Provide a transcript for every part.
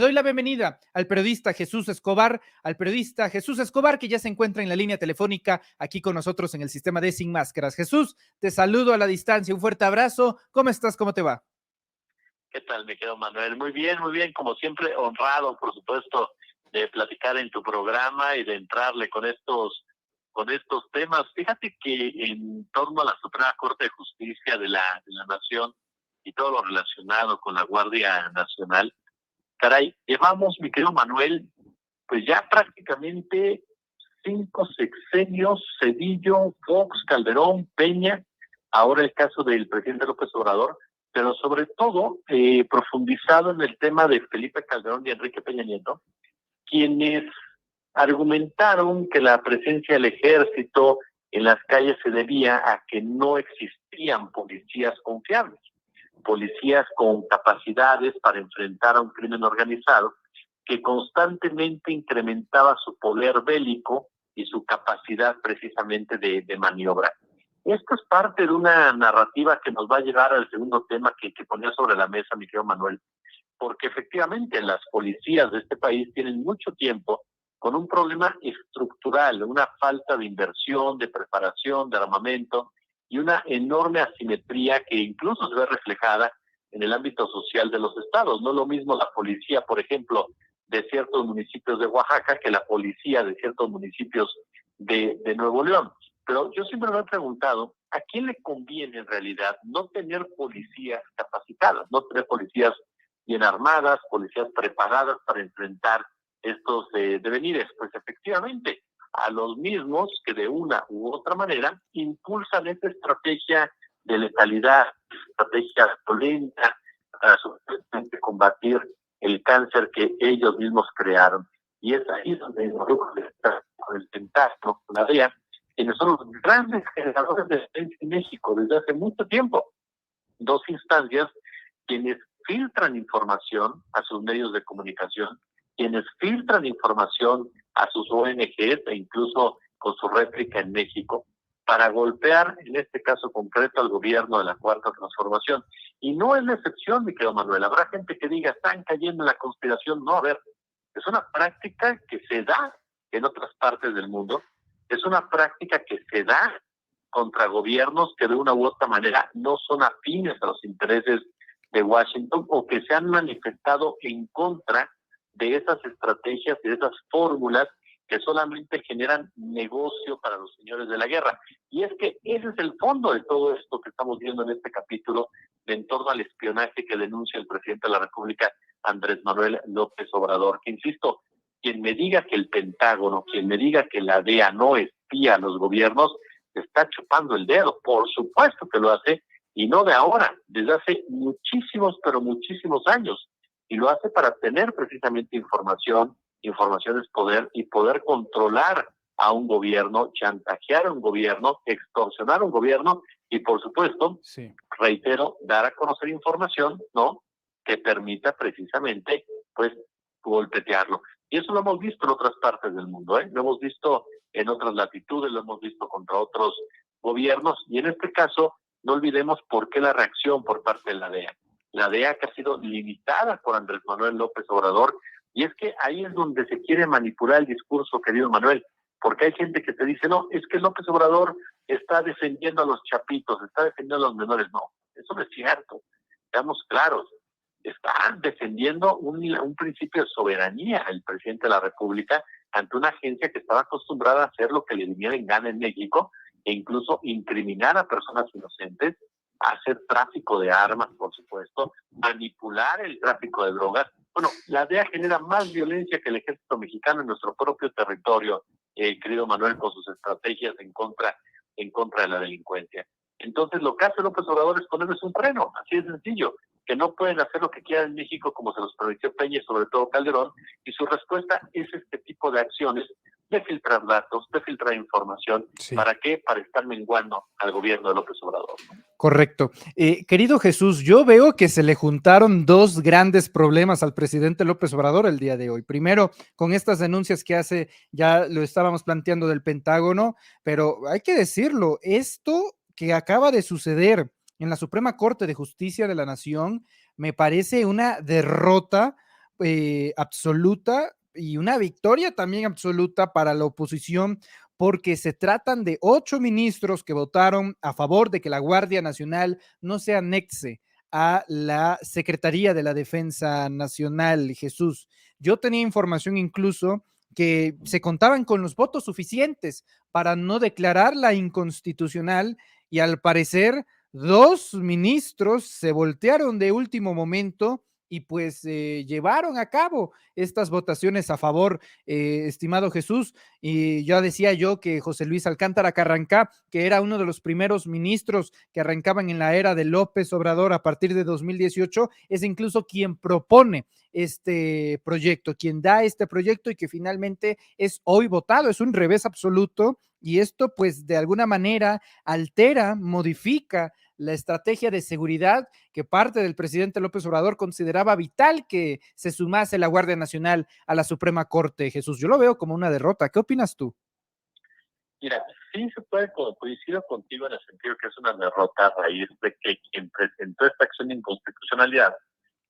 Doy la bienvenida al periodista Jesús Escobar, que ya se encuentra en la línea telefónica aquí con nosotros en el sistema de Sin Máscaras. Jesús, te saludo a la distancia, un fuerte abrazo. ¿Cómo estás? ¿Cómo te va? ¿Qué tal, mi querido Manuel? Muy bien, como siempre, honrado, por supuesto, de platicar en tu programa y de entrarle con estos temas. Fíjate que en torno a la Suprema Corte de Justicia de la Nación y todo lo relacionado con la Guardia Nacional, caray, llevamos, mi querido Manuel, pues ya prácticamente 5 sexenios: Cedillo, Fox, Calderón, Peña, ahora el caso del presidente López Obrador, pero sobre todo profundizado en el tema de Felipe Calderón y Enrique Peña Nieto, quienes argumentaron que la presencia del ejército en las calles se debía a que no existían policías confiables, policías con capacidades para enfrentar a un crimen organizado que constantemente incrementaba su poder bélico y su capacidad precisamente de maniobra. Esto es parte de una narrativa que nos va a llevar al segundo tema que ponía sobre la mesa mi querido Manuel, porque efectivamente las policías de este país tienen mucho tiempo con un problema estructural, una falta de inversión, de preparación, de armamento y una enorme asimetría que incluso se ve reflejada en el ámbito social de los estados. No es lo mismo la policía, por ejemplo, de ciertos municipios de Oaxaca que la policía de ciertos municipios de Nuevo León. Pero yo siempre me he preguntado, ¿a quién le conviene en realidad no tener policías capacitadas, no tener policías bien armadas, policías preparadas para enfrentar estos devenires? Pues efectivamente, a los mismos que de una u otra manera impulsan esta estrategia de letalidad, estrategia violenta para supuestamente combatir el cáncer que ellos mismos crearon. Y es ahí donde el Pentágono, la DEA, quienes son los grandes generadores de violencia en México desde hace mucho tiempo. Dos instancias quienes filtran información a sus medios de comunicación, quienes filtran información a sus ONGs e incluso con su réplica en México, para golpear, en este caso concreto, al gobierno de la Cuarta Transformación. Y no es la excepción, mi querido Manuel. Habrá gente que diga, están cayendo en la conspiración. No, a ver, es una práctica que se da en otras partes del mundo, es una práctica que se da contra gobiernos que de una u otra manera no son afines a los intereses de Washington o que se han manifestado en contra de esas estrategias y de esas fórmulas que solamente generan negocio para los señores de la guerra. Y es que ese es el fondo de todo esto que estamos viendo en este capítulo de en torno al espionaje que denuncia el presidente de la República, Andrés Manuel López Obrador, que insisto, quien me diga que el Pentágono, quien me diga que la DEA no espía a los gobiernos, está chupando el dedo. Por supuesto que lo hace, y no de ahora, desde hace muchísimos, pero muchísimos años. Y lo hace para tener precisamente información. Información es poder, y poder controlar a un gobierno, chantajear a un gobierno, extorsionar a un gobierno y, por supuesto, sí, reitero, dar a conocer información, ¿no?, que permita precisamente, pues, golpetearlo. Y eso lo hemos visto en otras partes del mundo, lo hemos visto en otras latitudes, lo hemos visto contra otros gobiernos, y en este caso, no olvidemos por qué la reacción por parte de la DEA. La DEA que ha sido limitada por Andrés Manuel López Obrador, y es que ahí es donde se quiere manipular el discurso, querido Manuel, porque hay gente que te dice, no, es que López Obrador está defendiendo a los chapitos, está defendiendo a los menores. No, eso no es cierto. Seamos claros, está defendiendo un principio de soberanía el presidente de la República ante una agencia que estaba acostumbrada a hacer lo que le viniera en gana en México e incluso incriminar a personas inocentes, hacer tráfico de armas, por supuesto, manipular el tráfico de drogas. Bueno, la DEA genera más violencia que el ejército mexicano en nuestro propio territorio, querido Manuel, con sus estrategias en contra de la delincuencia. Entonces, lo que hace López Obrador es ponerles un freno, así de sencillo, que no pueden hacer lo que quieran en México como se los prometió Peña y sobre todo Calderón, y su respuesta es este tipo de acciones de filtrar datos, de filtrar información. Sí. ¿Para qué? Para estar menguando al gobierno de López Obrador. Correcto. Querido Jesús, yo veo que se le juntaron dos grandes problemas al presidente López Obrador el día de hoy. Primero, con estas denuncias que hace, ya lo estábamos planteando del Pentágono, pero hay que decirlo, esto que acaba de suceder en la Suprema Corte de Justicia de la Nación me parece una derrota absoluta y una victoria también absoluta para la oposición, porque se tratan de 8 ministros que votaron a favor de que la Guardia Nacional no se anexe a la Secretaría de la Defensa Nacional. Jesús, yo tenía información incluso que se contaban con los votos suficientes para no declararla inconstitucional, y al parecer 2 ministros se voltearon de último momento y pues llevaron a cabo estas votaciones a favor, estimado Jesús. Y ya decía yo que José Luis Alcántara Carrancá, que era uno de los primeros ministros que arrancaban en la era de López Obrador a partir de 2018, es incluso quien propone este proyecto, quien da este proyecto y que finalmente es hoy votado. Es un revés absoluto, y esto pues de alguna manera altera, modifica la estrategia de seguridad que parte del presidente López Obrador consideraba vital que se sumase la Guardia Nacional a la Suprema Corte. Jesús, yo lo veo como una derrota. ¿Qué opinas tú? Mira, sí se puede, coincido contigo en el sentido que es una derrota a raíz de que quien presentó esta acción de inconstitucionalidad,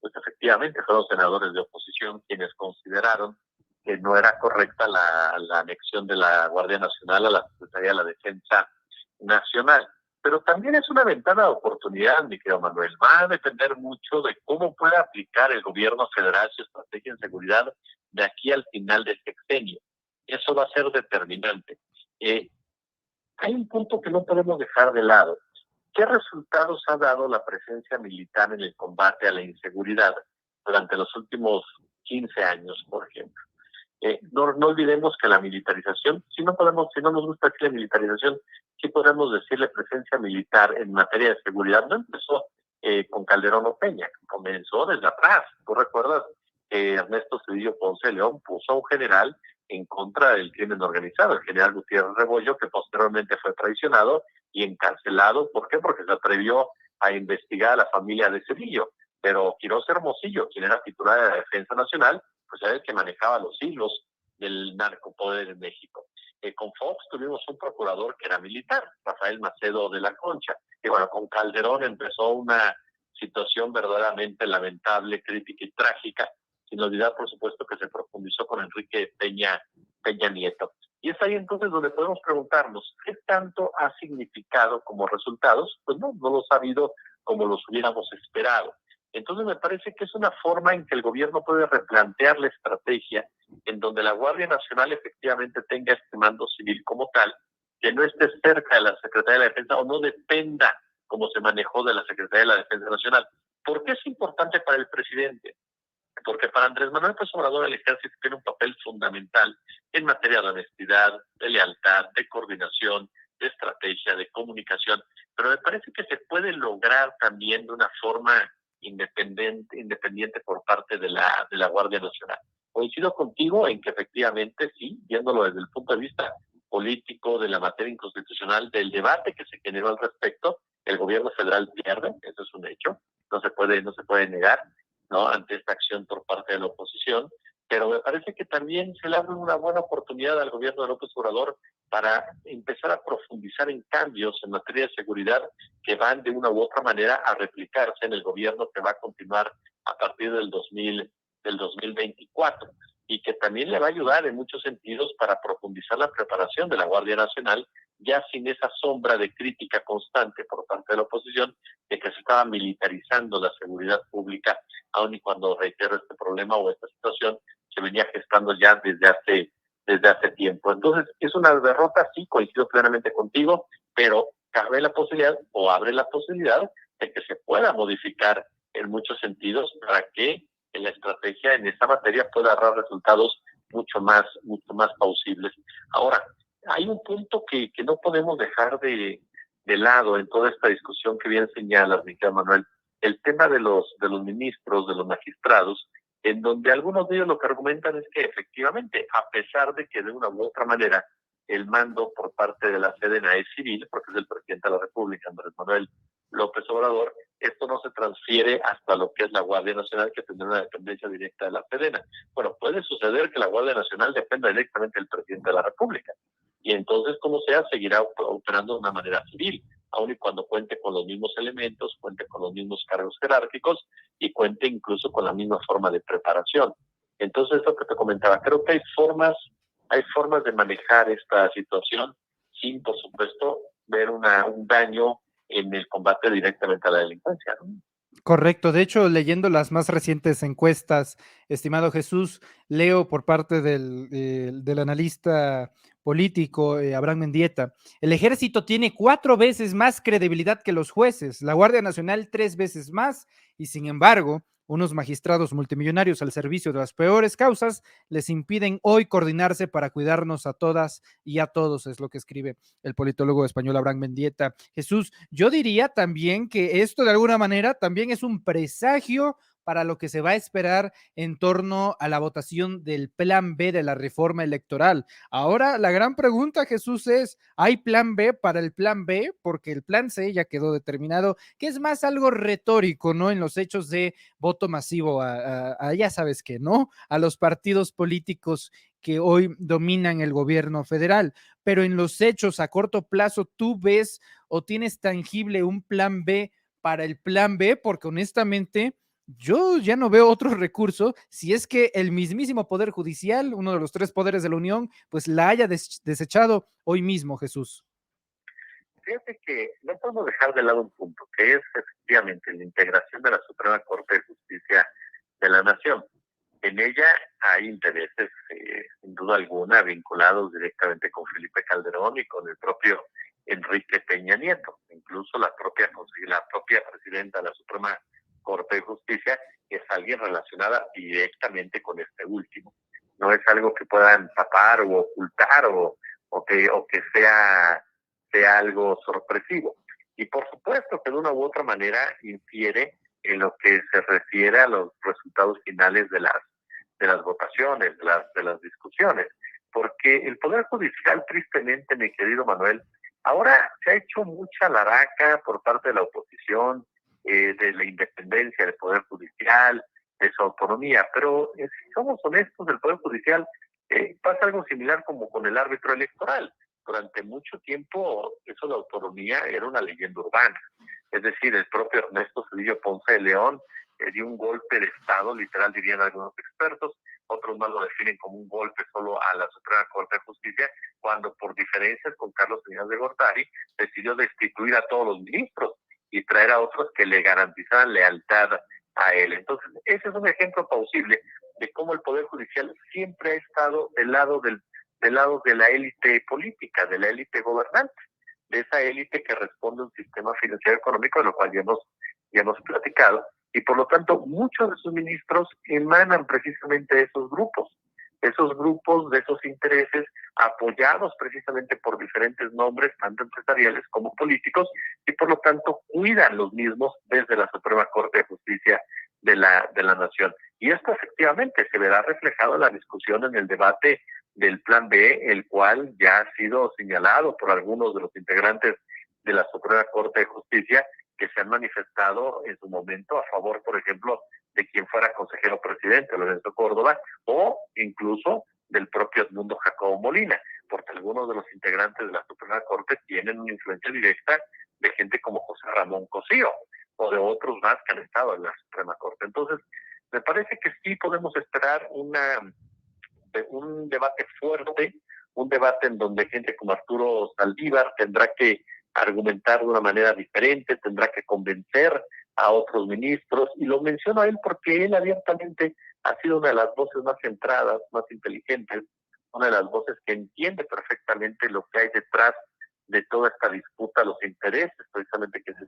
pues efectivamente fueron senadores de oposición quienes consideraron que no era correcta la anexión de la Guardia Nacional a la Secretaría de la Defensa Nacional. Pero también es una ventana de oportunidad, mi querido Manuel. Va a depender mucho de cómo pueda aplicar el gobierno federal su estrategia en seguridad de aquí al final del sexenio. Eso va a ser determinante. Hay un punto que no podemos dejar de lado. ¿Qué resultados ha dado la presencia militar en el combate a la inseguridad durante los últimos 15 años, por ejemplo? No olvidemos que la militarización, si no nos gusta decirle militarización, sí podemos decirle presencia militar en materia de seguridad. No empezó con Calderón o Peña, comenzó desde atrás. ¿Tú recuerdas que Ernesto Zedillo Ponce de León puso a un general en contra del crimen organizado, el general Gutiérrez Rebollo, que posteriormente fue traicionado y encarcelado? ¿Por qué? Porque se atrevió a investigar a la familia de Zedillo. Pero Quirós Hermosillo, quien era titular de la Defensa Nacional, pues era el que manejaba los hilos del narcopoder en México. Con Fox tuvimos un procurador que era militar, Rafael Macedo de la Concha. Y bueno, con Calderón empezó una situación verdaderamente lamentable, crítica y trágica, sin olvidar, por supuesto, que se profundizó con Enrique Peña Nieto. Y es ahí entonces donde podemos preguntarnos, ¿qué tanto ha significado como resultados? Pues no los ha habido como los hubiéramos esperado. Entonces me parece que es una forma en que el gobierno puede replantear la estrategia, en donde la Guardia Nacional efectivamente tenga este mando civil como tal, que no esté cerca de la Secretaría de la Defensa o no dependa como se manejó de la Secretaría de la Defensa Nacional. ¿Por qué es importante para el presidente? Porque para Andrés Manuel López Obrador el ejército tiene un papel fundamental en materia de honestidad, de lealtad, de coordinación, de estrategia, de comunicación, pero me parece que se puede lograr también de una forma independiente por parte de la Guardia Nacional. Coincido contigo en que efectivamente sí, viéndolo desde el punto de vista político, de la materia inconstitucional, del debate que se generó al respecto, el gobierno federal pierde, eso es un hecho, no se puede negar, ¿no?, ante esta acción por parte de la oposición, pero me parece que también se le abre una buena oportunidad al gobierno de López Obrador para empezar a profundizar en cambios en materia de seguridad que van de una u otra manera a replicarse en el gobierno que va a continuar a partir del 2024, y que también le va a ayudar en muchos sentidos para profundizar la preparación de la Guardia Nacional, ya sin esa sombra de crítica constante por parte de la oposición de que se estaba militarizando la seguridad pública, aun y cuando, reitero, este problema o esta situación se venía gestando ya desde hace tiempo. Entonces, es una derrota, sí, coincido plenamente contigo, pero cabe la posibilidad o abre la posibilidad de que se pueda modificar en muchos sentidos para que en la estrategia en esta materia pueda dar resultados mucho más plausibles. Ahora, hay un punto que no podemos dejar de lado en toda esta discusión que bien señalas, Miguel Manuel, el tema de los ministros, de los magistrados, en donde algunos de ellos lo que argumentan es que efectivamente, a pesar de que de una u otra manera el mando por parte de la Sedena es civil, porque es el presidente de la República, Andrés Manuel López Obrador, esto no se transfiere hasta lo que es la Guardia Nacional, que tendrá una dependencia directa de la Sedena. Bueno, puede suceder que la Guardia Nacional dependa directamente del presidente de la República, y entonces, como sea, seguirá operando de una manera civil, aun y cuando cuente con los mismos elementos, cuente con los mismos cargos jerárquicos y cuente incluso con la misma forma de preparación. Entonces, lo que te comentaba, creo que hay formas de manejar esta situación sin, por supuesto, ver un daño en el combate directamente a la delincuencia, ¿no? Correcto. De hecho, leyendo las más recientes encuestas, estimado Jesús, leo por parte del analista político Abraham Mendieta, el ejército tiene 4 veces más credibilidad que los jueces, la Guardia Nacional 3 veces más, y sin embargo, unos magistrados multimillonarios al servicio de las peores causas les impiden hoy coordinarse para cuidarnos a todas y a todos, es lo que escribe el politólogo español Abraham Mendieta. Jesús, yo diría también que esto de alguna manera también es un presagio para lo que se va a esperar en torno a la votación del plan B de la reforma electoral. Ahora, la gran pregunta, Jesús, es, ¿hay plan B para el plan B? Porque el plan C ya quedó determinado, que es más algo retórico, ¿no? En los hechos de voto masivo ya sabes qué, ¿no? A los partidos políticos que hoy dominan el gobierno federal, pero en los hechos a corto plazo, ¿tú ves o tienes tangible un plan B para el plan B? Porque honestamente yo ya no veo otro recurso si es que el mismísimo Poder Judicial, uno de los 3 poderes de la Unión, pues la haya desechado hoy mismo, Jesús. Fíjate que no podemos dejar de lado un punto, que es efectivamente la integración de la Suprema Corte de Justicia de la Nación. En ella hay intereses, sin duda alguna, vinculados directamente con Felipe Calderón y con el propio Enrique Peña Nieto. Incluso la propia presidenta de la Suprema Corte de Justicia es alguien relacionada directamente con este último. No es algo que puedan tapar o ocultar o que sea algo sorpresivo. Y por supuesto que de una u otra manera infiere en lo que se refiere a los resultados finales de las votaciones, de las discusiones, porque el Poder Judicial, tristemente, mi querido Manuel, ahora se ha hecho mucha laraca por parte de la oposición, de la independencia del Poder Judicial, de su autonomía, pero si somos honestos, el Poder Judicial pasa algo similar como con el árbitro electoral. Durante mucho tiempo eso de autonomía era una leyenda urbana. Es decir, el propio Ernesto Cedillo Ponce de León dio un golpe de Estado, literal dirían algunos expertos, otros más lo definen como un golpe solo a la Suprema Corte de Justicia, cuando por diferencias con Carlos Salinas de Gortari decidió destituir a todos los ministros y traer a otros que le garantizaran lealtad a él. Entonces, ese es un ejemplo plausible de cómo el Poder Judicial siempre ha estado del lado de la élite política, de la élite gobernante, de esa élite que responde a un sistema financiero económico, de lo cual ya hemos platicado, y por lo tanto muchos de sus ministros emanan precisamente de esos grupos, de esos intereses, apoyados precisamente por diferentes nombres, tanto empresariales como políticos, y por lo tanto cuidan los mismos desde la Suprema Corte de Justicia de la Nación. Y esto efectivamente se verá reflejado en la discusión, en el debate del Plan B, el cual ya ha sido señalado por algunos de los integrantes de la Suprema Corte de Justicia que se han manifestado en su momento a favor, por ejemplo, de quien fuera consejero presidente, Lorenzo Córdoba, o incluso del propio Edmundo Jacobo Molina, porque algunos de los integrantes de la Suprema Corte tienen una influencia directa de gente como José Ramón Cosío, o de otros más que han estado en la Suprema Corte. Entonces, me parece que sí podemos esperar un debate fuerte, un debate en donde gente como Arturo Saldívar tendrá que argumentar de una manera diferente, tendrá que convencer a otros ministros, y lo menciono a él porque él abiertamente ha sido una de las voces más centradas, más inteligentes, una de las voces que entiende perfectamente lo que hay detrás de toda esta disputa, los intereses precisamente que se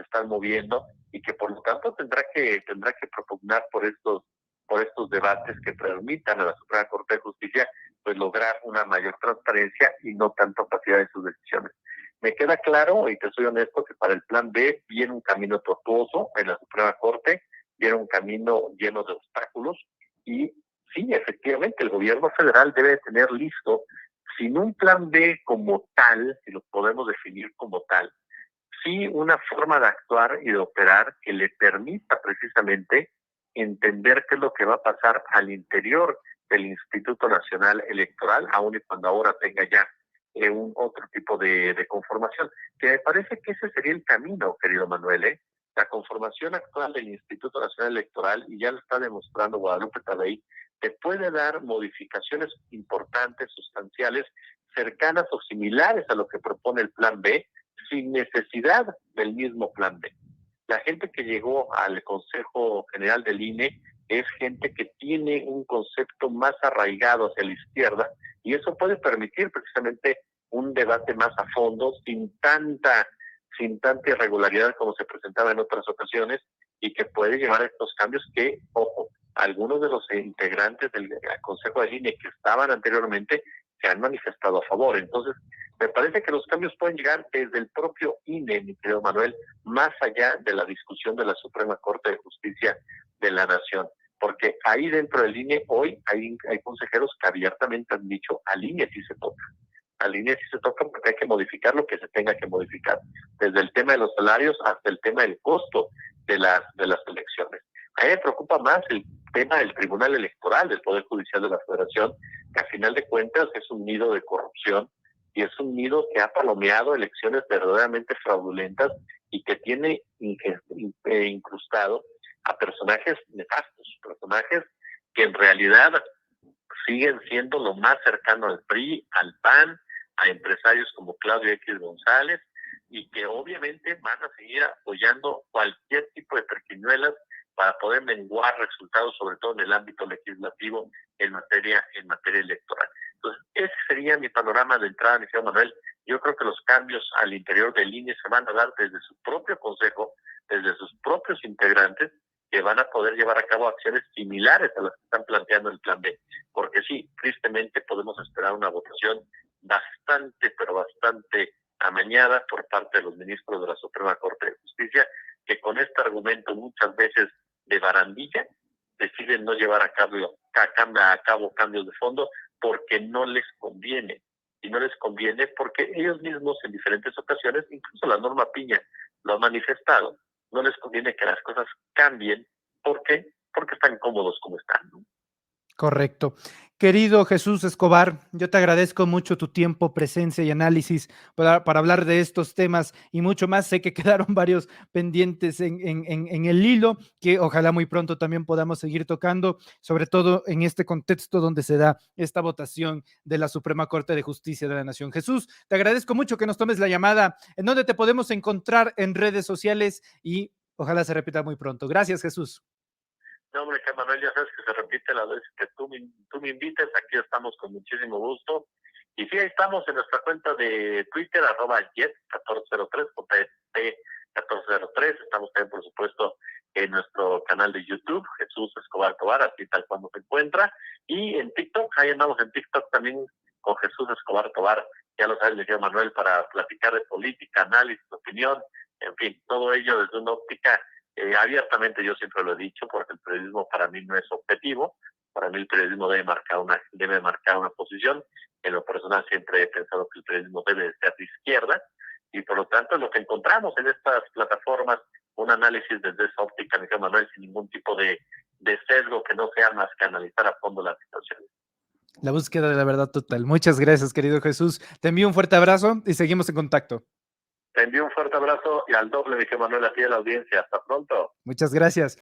están moviendo, y que por lo tanto tendrá que propugnar por estos debates que permitan a la Suprema Corte de Justicia pues lograr una mayor transparencia y no tanta opacidad en sus decisiones. Me queda claro, y te soy honesto, que para el plan B viene un camino tortuoso en la Suprema Corte, viene un camino lleno de obstáculos, y sí, efectivamente, el gobierno federal debe tener listo, sin un plan B como tal, si lo podemos definir como tal, sí una forma de actuar y de operar que le permita precisamente entender qué es lo que va a pasar al interior del Instituto Nacional Electoral, aun y cuando ahora tenga ya un otro tipo de conformación, que me parece que ese sería el camino, querido Manuel, ¿eh? La conformación actual del Instituto Nacional Electoral, y ya lo está demostrando Guadalupe Tadei, te puede dar modificaciones importantes, sustanciales, cercanas o similares a lo que propone el Plan B, sin necesidad del mismo Plan B. La gente que llegó al Consejo General del INE es gente que tiene un concepto más arraigado hacia la izquierda, y eso puede permitir precisamente un debate más a fondo, sin tanta irregularidad como se presentaba en otras ocasiones, y que puede llevar a estos cambios que, ojo, algunos de los integrantes del Consejo del INE que estaban anteriormente se han manifestado a favor. Entonces, me parece que los cambios pueden llegar desde el propio INE, mi querido Manuel, más allá de la discusión de la Suprema Corte de Justicia de la Nación. Porque ahí dentro del INE hoy hay consejeros que abiertamente han dicho, al INE sí se toca. Al INE sí se toca porque hay que modificar lo que se tenga que modificar, desde el tema de los salarios hasta el tema del costo de las elecciones. A mí me preocupa más el tema del Tribunal Electoral, del Poder Judicial de la Federación, que a final de cuentas es un nido de corrupción y es un nido que ha palomeado elecciones verdaderamente fraudulentas y que tiene incrustado a personajes nefastos, personajes que en realidad siguen siendo lo más cercano al PRI, al PAN, a empresarios como Claudio X González, y que obviamente van a seguir apoyando cualquier tipo de triquiñuelas para poder menguar resultados, sobre todo en el ámbito legislativo, en materia electoral. Entonces, ese sería mi panorama de entrada, mi señor Manuel. Yo creo que los cambios al interior del INE se van a dar desde su propio consejo, desde sus propios integrantes, que van a poder llevar a cabo acciones similares a las que están planteando el Plan B. Porque sí, tristemente podemos esperar una votación bastante, pero bastante amañada por parte de los ministros de la Suprema Corte de Justicia, que con este argumento muchas veces de barandilla deciden no llevar a cabo cambios de fondo porque no les conviene. Y no les conviene porque ellos mismos en diferentes ocasiones, incluso la Norma Piña lo ha manifestado, no les conviene que las cosas cambien. ¿Por qué? Porque están cómodos como están, ¿no? Correcto. Querido Jesús Escobar, yo te agradezco mucho tu tiempo, presencia y análisis para hablar de estos temas y mucho más. Sé que quedaron varios pendientes en el hilo, que ojalá muy pronto también podamos seguir tocando, sobre todo en este contexto donde se da esta votación de la Suprema Corte de Justicia de la Nación. Jesús, te agradezco mucho que nos tomes la llamada. ¿En dónde te podemos encontrar en redes sociales? Y ojalá se repita muy pronto. Gracias, Jesús. No, hombre, que Manuel, ya sabes que se repite la vez que tú me invites, aquí estamos con muchísimo gusto. Y sí, ahí estamos en nuestra cuenta de Twitter, @jet1403, JT1403. Estamos también, por supuesto, en nuestro canal de YouTube, Jesús Escobar Tobar, así tal cuando se encuentra. Y en TikTok, ahí andamos en TikTok también con Jesús Escobar Tobar. Ya lo sabes, le dio Manuel, para platicar de política, análisis, opinión, en fin, todo ello desde una óptica abiertamente. Yo siempre lo he dicho, porque el periodismo para mí no es objetivo. Para mí el periodismo debe marcar una posición. En lo personal siempre he pensado que el periodismo debe ser de izquierda, y por lo tanto lo que encontramos en estas plataformas, un análisis desde esa óptica, Miguel Manuel, sin ningún tipo de sesgo que no sea más que analizar a fondo la situación. La búsqueda de la verdad total. Muchas gracias, querido Jesús. Te envío un fuerte abrazo y seguimos en contacto. Te envío un fuerte abrazo y al doble, Miguel Manuel, a ti de la audiencia. Hasta pronto. Muchas gracias.